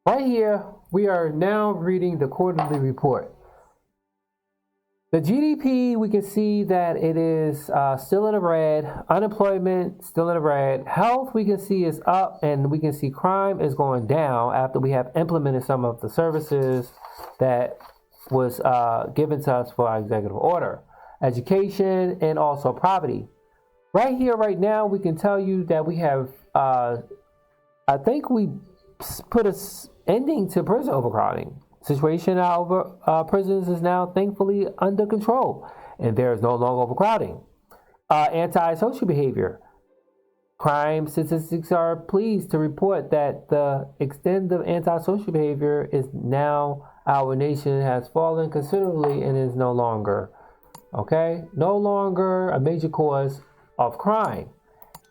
Right here, we are now reading the quarterly report. The GDP, we can see that it is still in the red. Unemployment, still in the red. Health, we can see is up, and we can see crime is going down after we have implemented some of the services that was given to us for our executive order. Education and also poverty. Right here, right now, we can tell you that we have, I think we put an ending to prison overcrowding. Situation in our prisons is now thankfully under control, and there is no longer overcrowding. Antisocial behavior. Crime statistics are pleased to report that the extent of antisocial behavior is now, our nation has fallen considerably and is no longer a major cause of crime.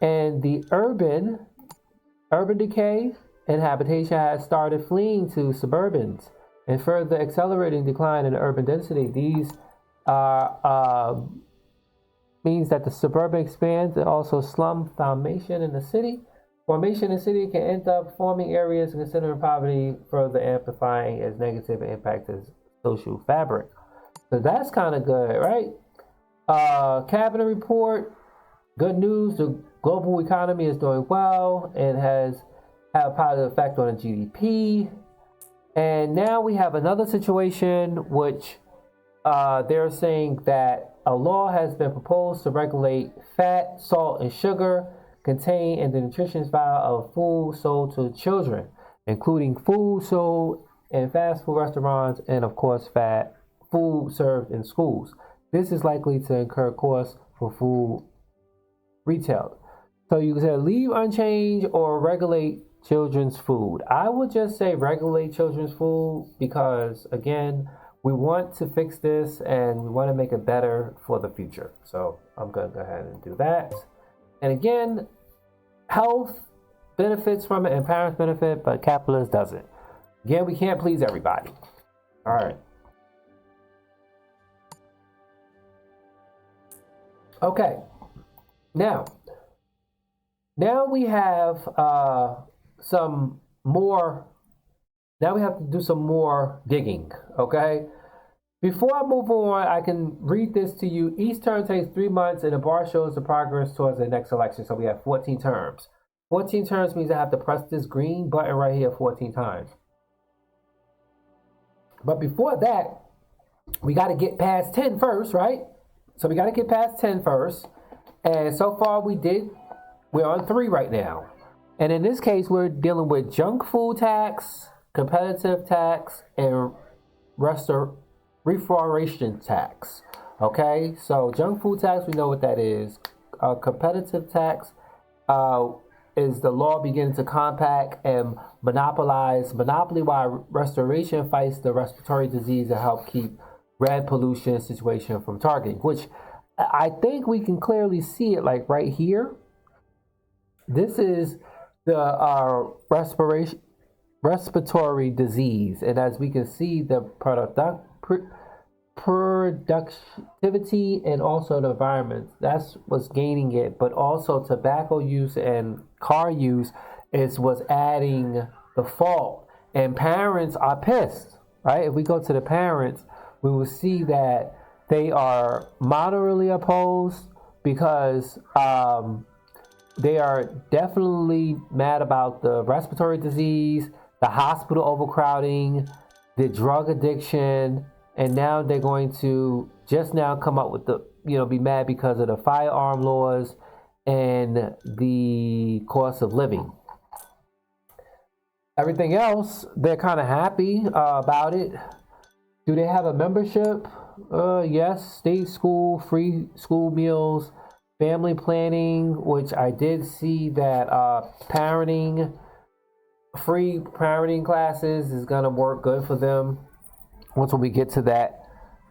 And the urban decay and habitation has started fleeing to suburbans and further accelerating decline in urban density. These are means that the suburban expands and also slum formation in the city. Formation in the city can end up forming areas considering poverty, further amplifying its negative impact to social fabric. So that's kind of good, right? Cabinet report. Good news, the global economy is doing well and has had a positive effect on the GDP. And now we have another situation which they're saying that a law has been proposed to regulate fat, salt, and sugar contained in the nutrition file of food sold to children, including food sold in fast food restaurants and, of course, food served in schools. This is likely to incur costs for food retail. So you can say leave unchanged or regulate children's food. I would just say regulate children's food because, again, we want to fix this and we want to make it better for the future. So I'm going to go ahead and do that. And again, health benefits from it and parents benefit, but capitalists doesn't. Again, we can't please everybody. All right. Okay. Now we have some more. Now we have to do some more digging. Okay. Before I move on, I can read this to you. Each term takes 3 months, and the bar shows the progress towards the next election. So we have 14 terms. 14 terms means I have to press this green button right here 14 times. But before that, we got to get past 10 first, right? So we got to get past 10 first. And so far we're on 3 right now. And in this case, we're dealing with junk food tax, competitive tax, and reforestation tax. Okay, so junk food tax, we know what that is. Competitive tax is the law beginning to compact and monopoly while restoration fights the respiratory disease and help keep red pollution situation from targeting, which I think we can clearly see it like right here. This is the respiratory disease, and as we can see, the productivity and also the environment, that's what's gaining it. But also tobacco use and car use is what's adding the fault. And parents are pissed, right? If we go to the parents, we will see that they are moderately opposed because they are definitely mad about the respiratory disease, the hospital overcrowding, the drug addiction, and now they're going to just now come up with be mad because of the firearm laws and the cost of living. Everything else, they're kind of happy about it. Do they have a membership? Yes, state school, free school meals, family planning, which I did see that free parenting classes is going to work good for them once we get to that.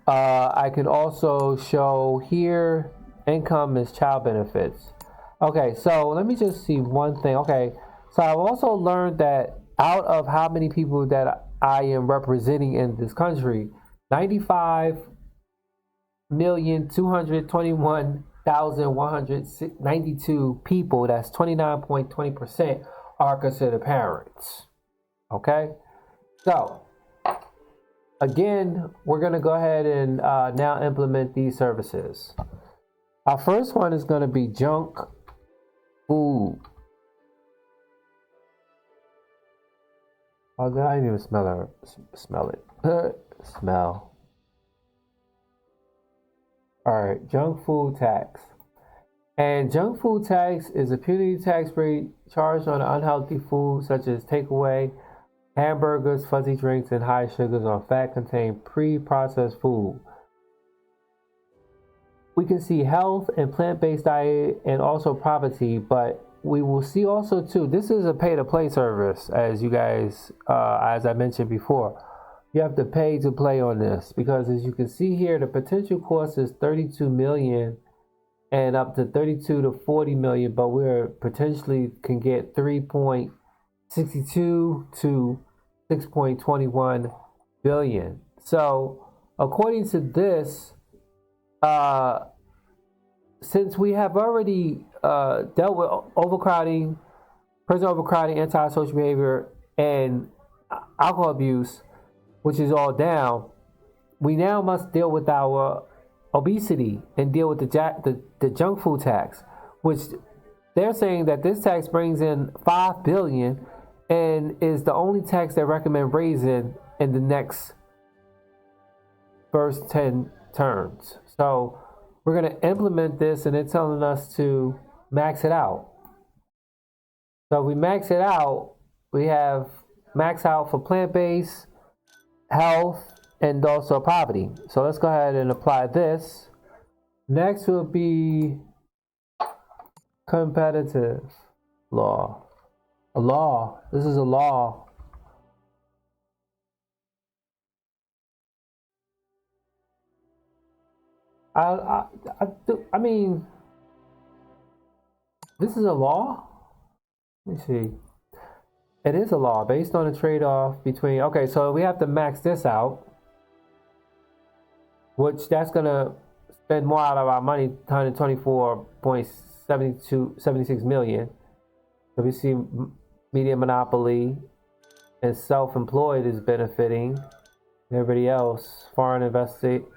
I can also show here income is child benefits. Okay, so let me just see one thing. Okay, so I've also learned that out of how many people that I am representing in this country, 95,221,192 people, that's 29.20%, are considered parents. Okay? So again, we're going to go ahead and now implement these services. Our first one is going to be junk food. Oh, I didn't even smell it. Smell. All right, junk food tax. And junk food tax is a punitive tax rate charged on unhealthy food such as takeaway, hamburgers, fuzzy drinks, and high sugars on fat-contained pre-processed food. We can see health and plant-based diet and also poverty, but we will see also too, this is a pay-to-play service, as you guys, as I mentioned before. You have to pay to play on this because as you can see here, the potential cost is 32 million and up to 32 to 40 million, but we're potentially can get 3.62 to 6.21 billion. So according to this, since we have already dealt with overcrowding, prison overcrowding, antisocial behavior, and alcohol abuse, which is all down, we now must deal with our obesity and deal with the junk food tax, which they're saying that this tax brings in 5 billion and is the only tax they recommend raising in the next first 10 terms. So we're going to implement this and they're telling us to max it out. So if we max it out, we have max out for plant-based, health, and also poverty. So let's go ahead and apply this. Next will be competitive law. A law. This is a law. I mean, this is a law. Let me see. It is a law based on a trade-off between. Okay, so we have to max this out, which that's gonna spend more out of our money, 124.76 million. So we see media monopoly and self-employed is benefiting. Everybody else, foreign investments.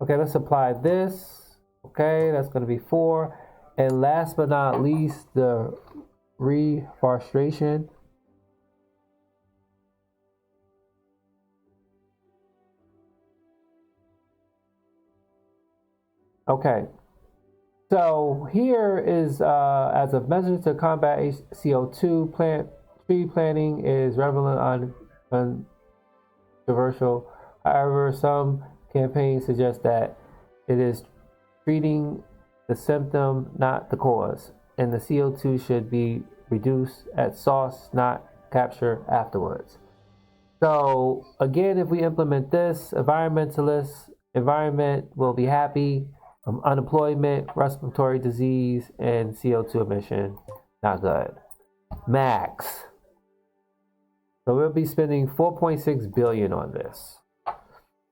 Okay, let's apply this. Okay, that's going to be 4. And last but not least, the reforestation. Okay, so here is as a measure to combat CO2, tree planting is relevant controversial. However, some campaigns suggest that it is treating the symptom, not the cause, and the CO2 should be reduced at source, not captured afterwards. So again, if we implement this, environment will be happy. Unemployment, respiratory disease, and CO2 emission, not good. Max. So we'll be spending 4.6 billion on this. All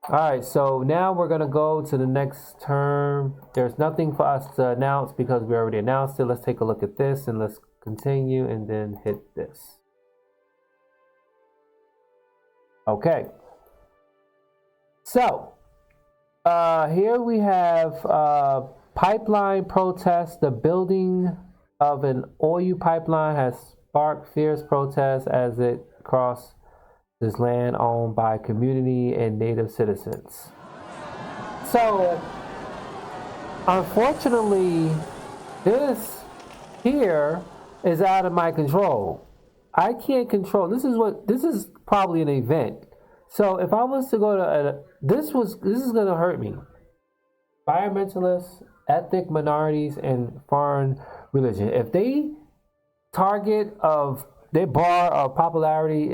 right, so now we're going to go to the next term. There's nothing for us to announce because we already announced it. Let's take a look at this and let's continue and then hit this. Okay. So, here we have pipeline protests. The building of an oil pipeline has sparked fierce protests as it crosses land owned by community and native citizens. So, unfortunately, this here is out of my control. I can't control. This is probably an event. So if I was to go to this is going to hurt me. Environmentalists, ethnic minorities, and foreign religion. If they target of their bar of popularity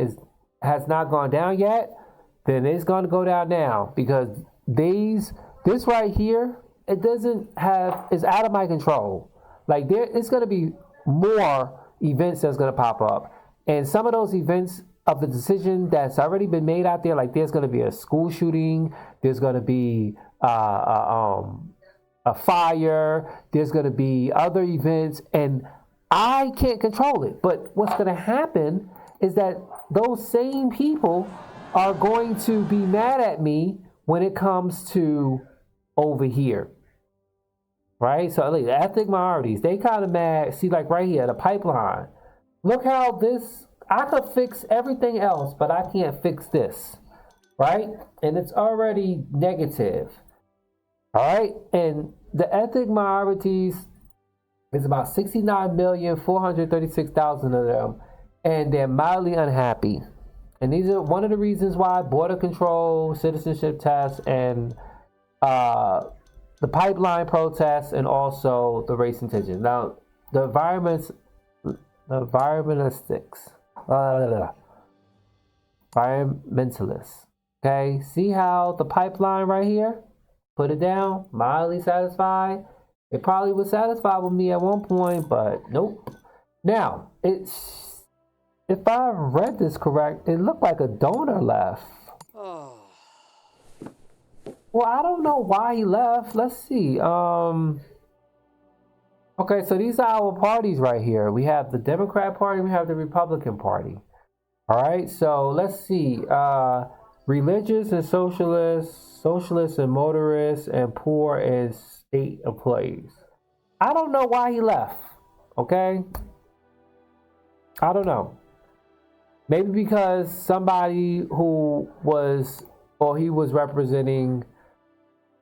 has not gone down yet, then it's going to go down now because this right here, it doesn't have, it's out of my control. Like it's going to be more events that's going to pop up, and some of those events of the decision that's already been made out there, like there's going to be a school shooting, there's going to be a fire, there's going to be other events, and I can't control it. But what's going to happen is that those same people are going to be mad at me when it comes to over here. Right? So like, the ethnic minorities, they kind of mad. See, like right here, the pipeline. Look how this, I could fix everything else, but I can't fix this. Right? And it's already negative. All right? And the ethnic minorities is about 69,436,000 of them, and they're mildly unhappy. And these are one of the reasons why border control, citizenship tests, and the pipeline protests, and also the race intention. Now, the environmentalists. Okay, see how the pipeline right here? Put it down, mildly satisfied. It probably was satisfied with me at one point, but nope. Now, it's, if I read this correct, it looked like a donor left. Oh. Well, I don't know why he left. Let's see. Okay, so these are our parties right here. We have the Democrat Party, we have the Republican Party. All right, so let's see. Religious and socialists and motorists, and poor and state employees. I don't know why he left. Okay? I don't know. Maybe because somebody who was, or he was representing,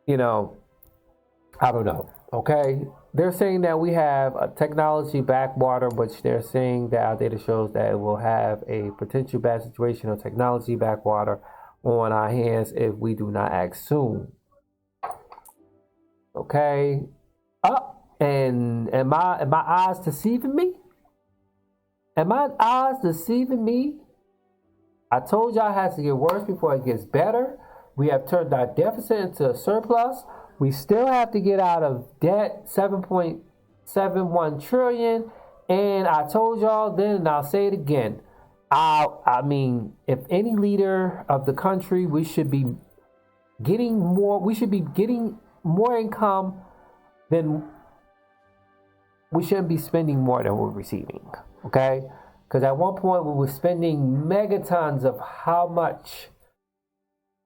I don't know. Okay? They're saying that we have a technology backwater, which they're saying that our data shows that it will have a potential bad situation of technology backwater on our hands if we do not act soon. Okay. And am my eyes deceiving me? Am my eyes deceiving me? I told y'all it has to get worse before it gets better. We have turned our deficit into a surplus. We still have to get out of debt, 7.71 trillion. And I told y'all then, and I'll say it again. I mean, if any leader of the country, we should be getting more income than, we shouldn't be spending more than we're receiving. Okay? Because at one point we were spending megatons of how much.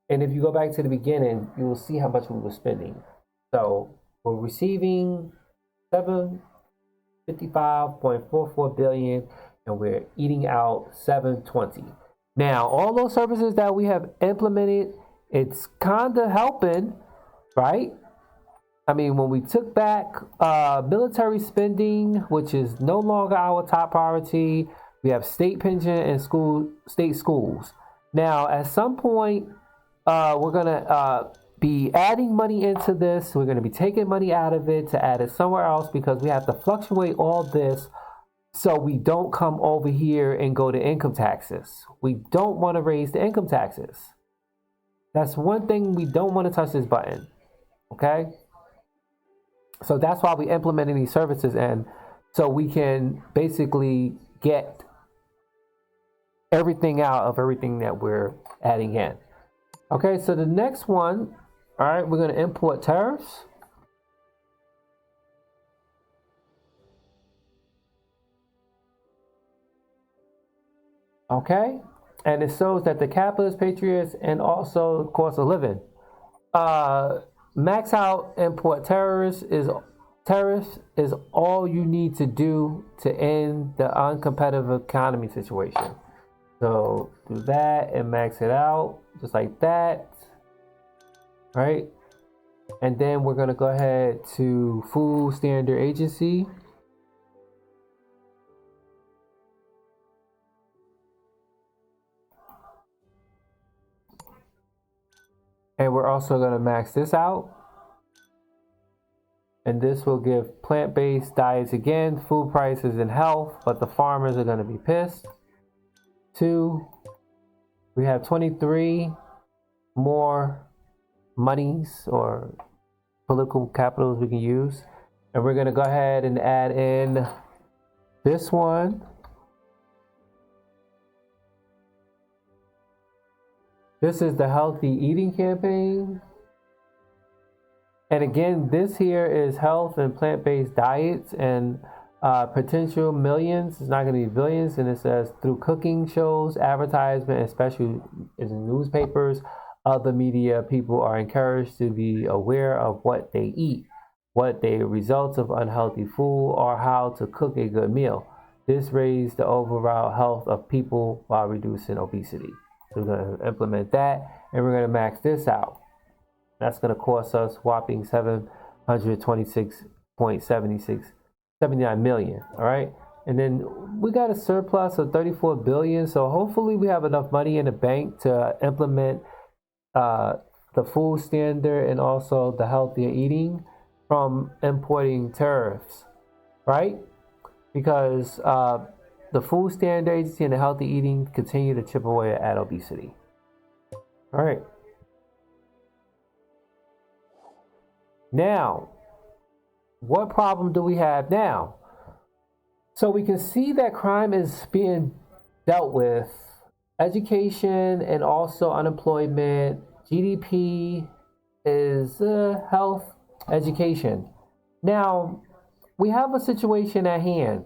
And if you go back to the beginning, you will see how much we were spending. So we're receiving 755.44 billion, and we're eating out 720. Now, all those services that we have implemented, it's kind of helping, right? I mean, when we took back military spending, which is no longer our top priority, we have state pension and state schools. Now, at some point, we're going to be adding money into this. We're going to be taking money out of it to add it somewhere else, because we have to fluctuate all this so we don't come over here and go to income taxes. We don't want to raise the income taxes. That's one thing, we don't want to touch this button. Okay? So that's why we implementing these services, and so we can basically get everything out of everything that we're adding in. Okay, so the next one, all right, we're going to import tariffs. Okay, and it shows that the capitalist patriots and also cost of living. Max out import tariffs is all you need to do to end the uncompetitive economy situation. So do that and max it out just like that, right? And then we're gonna go ahead to Food Standard Agency. And we're also going to max this out. And this will give plant-based diets again, food prices and health, but the farmers are going to be pissed. 2, we have 23 more monies or political capitals we can use. And we're going to go ahead and add in this one. This is the healthy eating campaign. And again, this here is health and plant-based diets. And Potential millions. It's not going to be billions. And it says through cooking shows, advertisement, especially in newspapers, other media, people are encouraged to be aware of what they eat, what the results of unhealthy food, or how to cook a good meal. This raises the overall health of people while reducing obesity. So we're going to implement that, and we're going to max this out. That's going to cost us whopping 726.79 million. All right. And then we got a surplus of 34 billion. So hopefully we have enough money in the bank to implement the food standard and also the healthier eating from importing tariffs, right? Because the food standard agency and the healthy eating continue to chip away at obesity. All right. Now, what problem do we have now? So we can see that crime is being dealt with, education and also unemployment. GDP is health, education. Now, we have a situation at hand.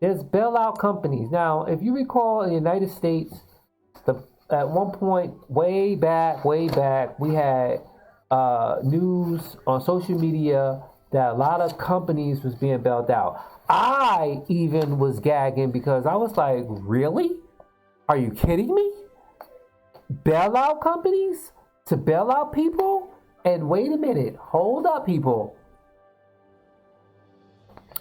There's bailout companies. Now, if you recall, in the United States, at one point, way back, we had news on social media that a lot of companies was being bailed out. I even was gagging because I was like, really? Are you kidding me? Bailout companies to bail out people? And wait a minute, hold up, people.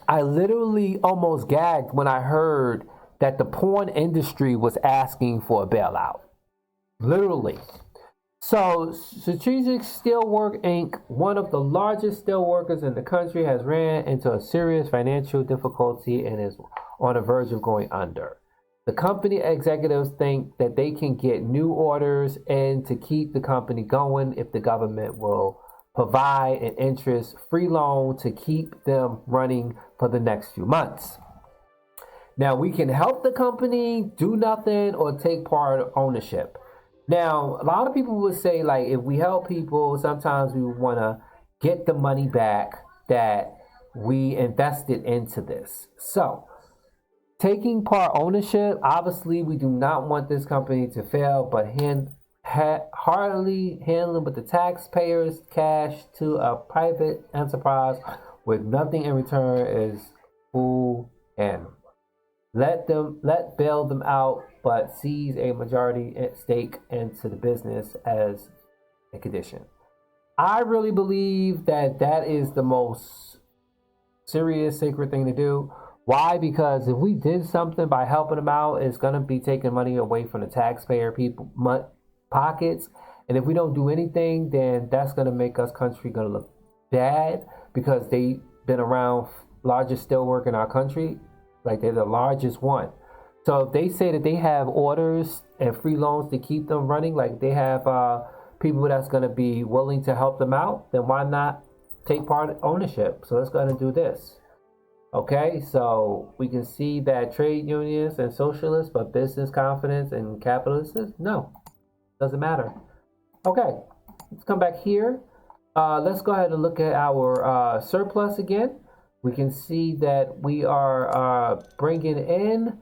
I literally almost gagged when I heard that the porn industry was asking for a bailout. Literally. So, Strategic Steelwork Inc., one of the largest steelworkers in the country, has ran into a serious financial difficulty and is on the verge of going under. The company executives think that they can get new orders and to keep the company going if the government will provide an interest-free loan to keep them running for the next few months. Now, we can help the company, do nothing, or take part ownership. Now, a lot of people would say, like, if we help people, sometimes we want to get the money back that we invested into this. So, taking part ownership, obviously, we do not want this company to fail, but hardly handling with the taxpayers' cash to a private enterprise with nothing in return is fool and let bail them out, but seize a majority stake into the business as a condition. I really believe that that is the most serious, sacred thing to do. Why? Because if we did something by helping them out, it's going to be taking money away from the taxpayer people pockets. And if we don't do anything, then that's going to make us country going to look bad because they've been around largest steelwork in our country. Like they're the largest one. So if they say that they have orders and free loans to keep them running, like they have people that's going to be willing to help them out, then why not take part ownership? So let's go ahead and do this. Okay, so we can see that trade unions and socialists, but business confidence and capitalists, no, doesn't matter. Okay, let's come back here. Let's go ahead and look at our surplus again. We can see that we are bringing in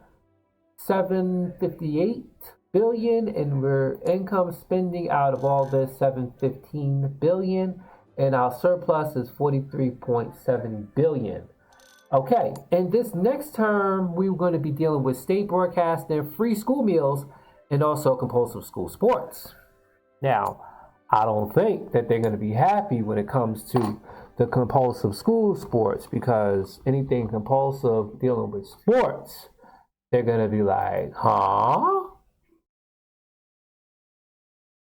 758 billion, and we're income spending out of all this 715 billion, and our surplus is 43.7 billion. Okay, and this next term we're going to be dealing with state broadcasting, free school meals, and also compulsive school sports. Now, I don't think that they're going to be happy when it comes to the compulsive school sports, because anything compulsive dealing with sports, they're going to be like, huh?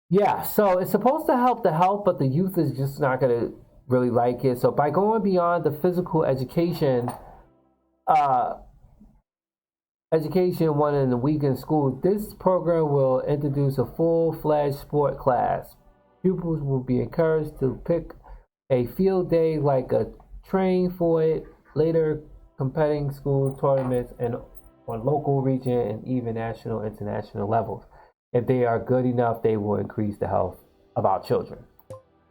Yeah, so it's supposed to help the health, but the youth is just not going to really like it. So by going beyond the physical education, one in the week in school, this program will introduce a full-fledged sport class. Pupils will be encouraged to pick a field day, like a train for it, later competing school tournaments and on local, region, and even national, international levels. If they are good enough, they will increase the health of our children.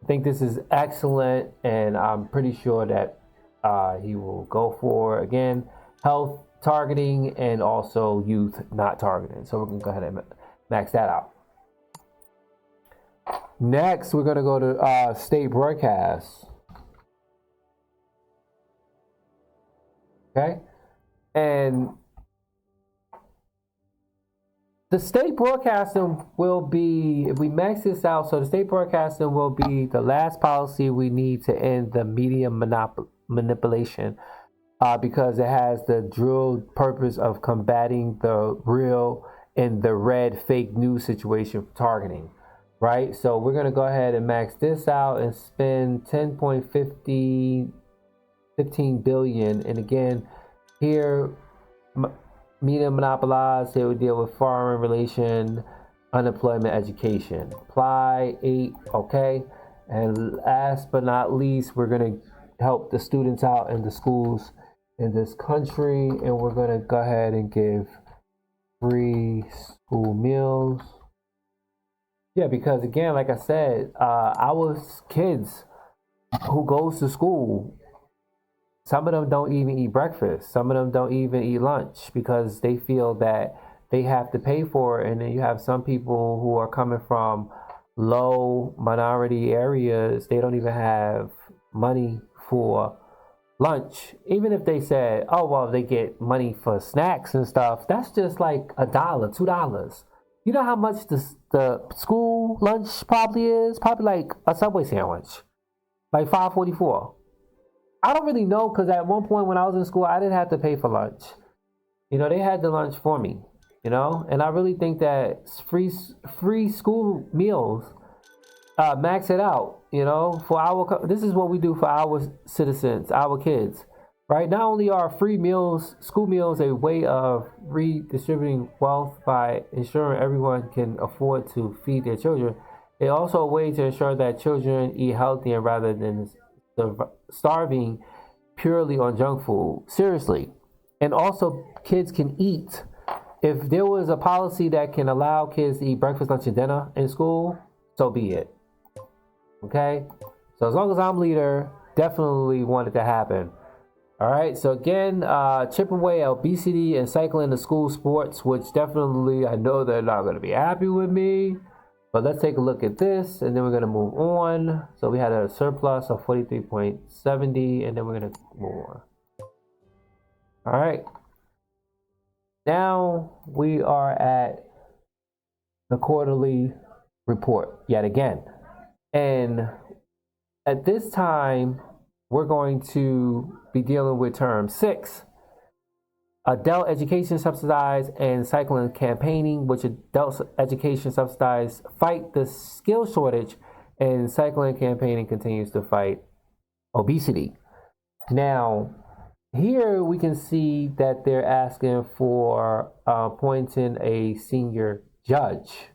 I think this is excellent, and I'm pretty sure that he will go for again. health targeting and also youth not targeting. So we're going to go ahead and max that out. Next, we're going to go to state broadcasts. Okay. And the state broadcasting will be, if we max this out, so the state broadcasting will be the last policy we need to end the media manipulation because it has the drilled purpose of combating the real and the red fake news situation for targeting, right? So we're going to go ahead and max this out and spend 10.15 billion. And again, here, media monopolized, they would deal with foreign relation, unemployment, education. Apply 8, okay? And last but not least, we're going to help the students out in the schools in this country, and we're going to go ahead and give free school meals. Yeah, because again, like I said, our kids who goes to school, some of them don't even eat breakfast. Some of them don't even eat lunch because they feel that they have to pay for it. And then you have some people who are coming from low minority areas. They don't even have money for lunch. Even if they said, oh, well, they get money for snacks and stuff. That's just like $1, $2. You know how much the school lunch probably is? Probably like a Subway sandwich, like $5.44. I don't really know because at one point when I was in school, I didn't have to pay for lunch. You know, they had the lunch for me, you know, and I really think that free school meals max it out, you know, for this is what we do for our citizens, our kids, right? Not only are free meals, school meals, a way of redistributing wealth by ensuring everyone can afford to feed their children, it's also a way to ensure that children eat healthy and rather than starving purely on junk food. Seriously. And also kids can eat. If there was a policy that can allow kids to eat breakfast, lunch, and dinner in school, so be it. Okay? So as long as I'm leader, definitely want it to happen. All right, so again, chip away at obesity and cycling the school sports, which definitely I know they're not going to be happy with me. But let's take a look at this, and then we're going to move on. So we had a surplus of 43.70, and then we're going to move on. All right. Now we are at the quarterly report yet again. And at this time, we're going to be dealing with term 6. Adult education subsidized and cycling campaigning, which adult education subsidized fight the skill shortage, and cycling campaigning continues to fight obesity. Now, here we can see that they're asking for appointing a senior judge.